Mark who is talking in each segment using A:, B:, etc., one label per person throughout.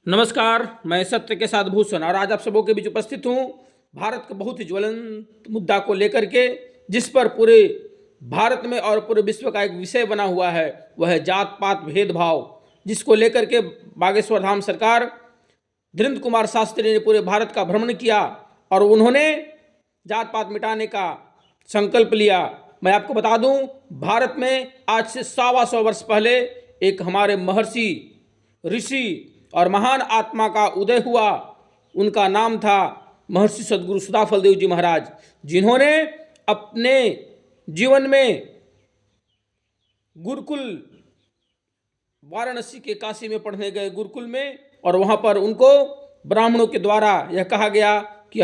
A: नमस्कार, मैं सत्य के साथ भूषण और आज आप सबों के बीच उपस्थित हूँ भारत के बहुत ही ज्वलंत मुद्दा को लेकर के, जिस पर पूरे भारत में और पूरे विश्व का एक विषय बना हुआ है। वह है जात पात भेदभाव, जिसको लेकर के बागेश्वर धाम सरकार धीरेन्द्र कुमार शास्त्री ने पूरे भारत का भ्रमण किया और उन्होंने जात पात मिटाने का संकल्प लिया। मैं आपको बता दूं, भारत में आज से 125 वर्ष पहले एक हमारे महर्षि ऋषि और महान आत्मा का उदय हुआ। उनका नाम था महर्षि सद्गुरु सदाफल देव जी महाराज, जिन्होंने अपने जीवन में गुरुकुल वाराणसी के काशी में पढ़ने गए गुरुकुल में, और वहाँ पर उनको ब्राह्मणों के द्वारा यह कहा गया कि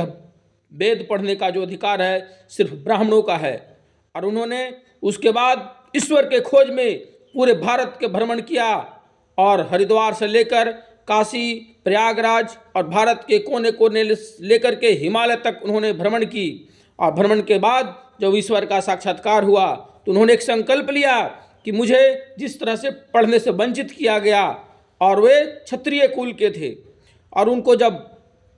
A: वेद पढ़ने का जो अधिकार है सिर्फ ब्राह्मणों का है। और उन्होंने उसके बाद ईश्वर के खोज में पूरे भारत के भ्रमण किया और हरिद्वार से लेकर काशी, प्रयागराज और भारत के कोने कोने लेकर के हिमालय तक उन्होंने भ्रमण की। और भ्रमण के बाद जब ईश्वर का साक्षात्कार हुआ तो उन्होंने एक संकल्प लिया कि मुझे जिस तरह से पढ़ने से वंचित किया गया, और वे क्षत्रिय कुल के थे, और उनको जब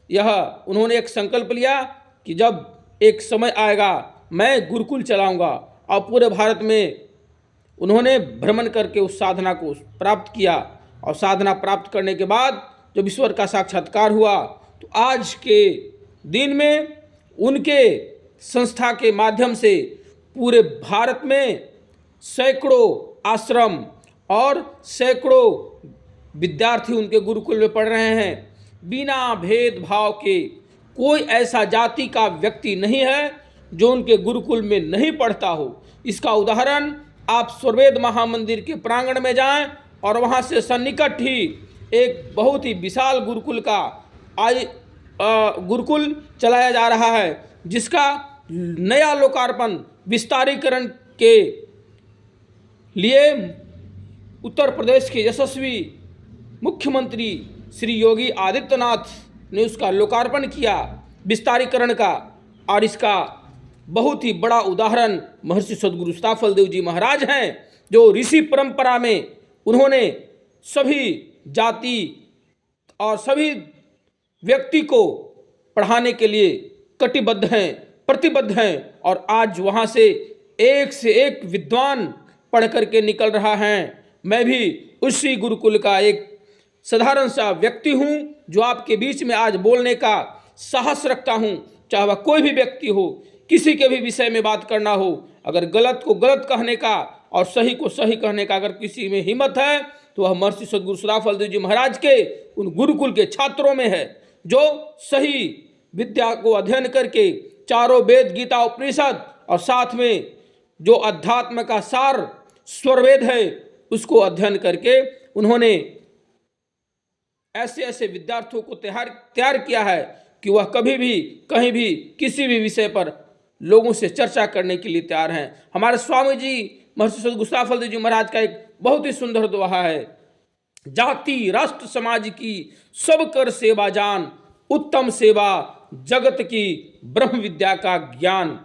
A: उन्होंने एक संकल्प लिया कि जब एक समय आएगा मैं गुरुकुल चलाऊंगा। और पूरे भारत में उन्होंने भ्रमण करके उस साधना को प्राप्त किया, और साधना प्राप्त करने के बाद जब ईश्वर का साक्षात्कार हुआ तो आज के दिन में उनके संस्था के माध्यम से पूरे भारत में सैकड़ों आश्रम और सैकड़ों विद्यार्थी उनके गुरुकुल में पढ़ रहे हैं। बिना भेदभाव के कोई ऐसा जाति का व्यक्ति नहीं है जो उनके गुरुकुल में नहीं पढ़ता हो। इसका उदाहरण आप स्वर्वेद महामंदिर के प्रांगण में जाएं और वहां से सन्निकट ही एक बहुत ही विशाल गुरुकुल चलाया जा रहा है, जिसका नया लोकार्पण विस्तारीकरण के लिए उत्तर प्रदेश के यशस्वी मुख्यमंत्री श्री योगी आदित्यनाथ ने उसका लोकार्पण किया विस्तारीकरण का। और इसका बहुत ही बड़ा उदाहरण महर्षि सद्गुरु सदाफल देव जी महाराज हैं, जो ऋषि परंपरा में उन्होंने सभी जाति और सभी व्यक्ति को पढ़ाने के लिए कटिबद्ध हैं, प्रतिबद्ध हैं। और आज वहाँ से एक विद्वान पढ़ करके निकल रहा है। मैं भी उसी गुरुकुल का एक साधारण सा व्यक्ति हूँ, जो आपके बीच में आज बोलने का साहस रखता हूँ। चाहे वह कोई भी व्यक्ति हो, किसी के भी विषय में बात करना हो, अगर गलत को गलत कहने का और सही को सही कहने का अगर किसी में हिम्मत है तो वह महर्षि सद्गुरु सदाफल देव जी महाराज के उन गुरुकुल के छात्रों में है, जो सही विद्या को अध्ययन करके चारों वेद, गीता, उपनिषद और साथ में जो अध्यात्म का सार स्वरवेद है उसको अध्ययन करके उन्होंने ऐसे ऐसे विद्यार्थियों को तैयार किया है कि वह कभी भी कहीं भी किसी भी विषय पर लोगों से चर्चा करने के लिए तैयार हैं। हमारे स्वामी जी महर्षि सद्गुरु सदाफल देव जी महाराज का एक बहुत ही सुंदर दोहा है, जाति राष्ट्र समाज की सब कर सेवा जान, उत्तम सेवा जगत की ब्रह्म विद्या का ज्ञान।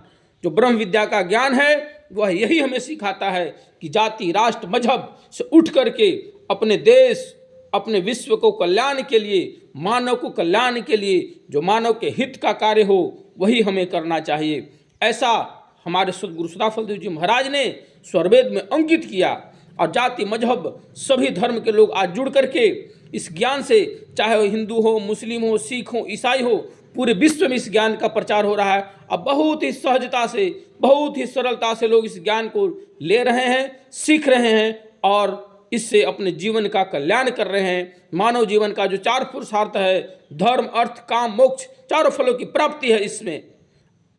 A: जो ब्रह्म विद्या का ज्ञान है वह यही हमें सिखाता है कि जाति राष्ट्र मजहब से उठ करके अपने देश, अपने विश्व को कल्याण के लिए, मानव को कल्याण के लिए जो मानव के हित का कार्य हो वही हमें करना चाहिए। ऐसा हमारे सद्गुरु सदाफल देव जी महाराज ने स्वरवेद में अंकित किया। और जाति मजहब सभी धर्म के लोग आज जुड़ करके इस ज्ञान से, चाहे वो हिंदू हो, मुस्लिम हो, सिख हो, ईसाई हो, पूरे विश्व में इस ज्ञान का प्रचार हो रहा है। अब बहुत ही सहजता से, बहुत ही सरलता से लोग इस ज्ञान को ले रहे हैं, सीख रहे हैं और इससे अपने जीवन का कल्याण कर रहे हैं। मानव जीवन का जो 4 पुरुषार्थ है, धर्म, अर्थ, काम, मोक्ष, चारों फलों की प्राप्ति है इसमें।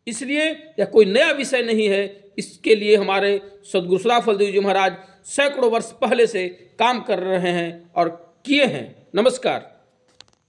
A: इसलिए यह कोई नया विषय नहीं है। इसके लिए हमारे सद्गुरु सदाफल देव जी महाराज सैकड़ों वर्ष पहले से काम कर रहे हैं और किए हैं। नमस्कार।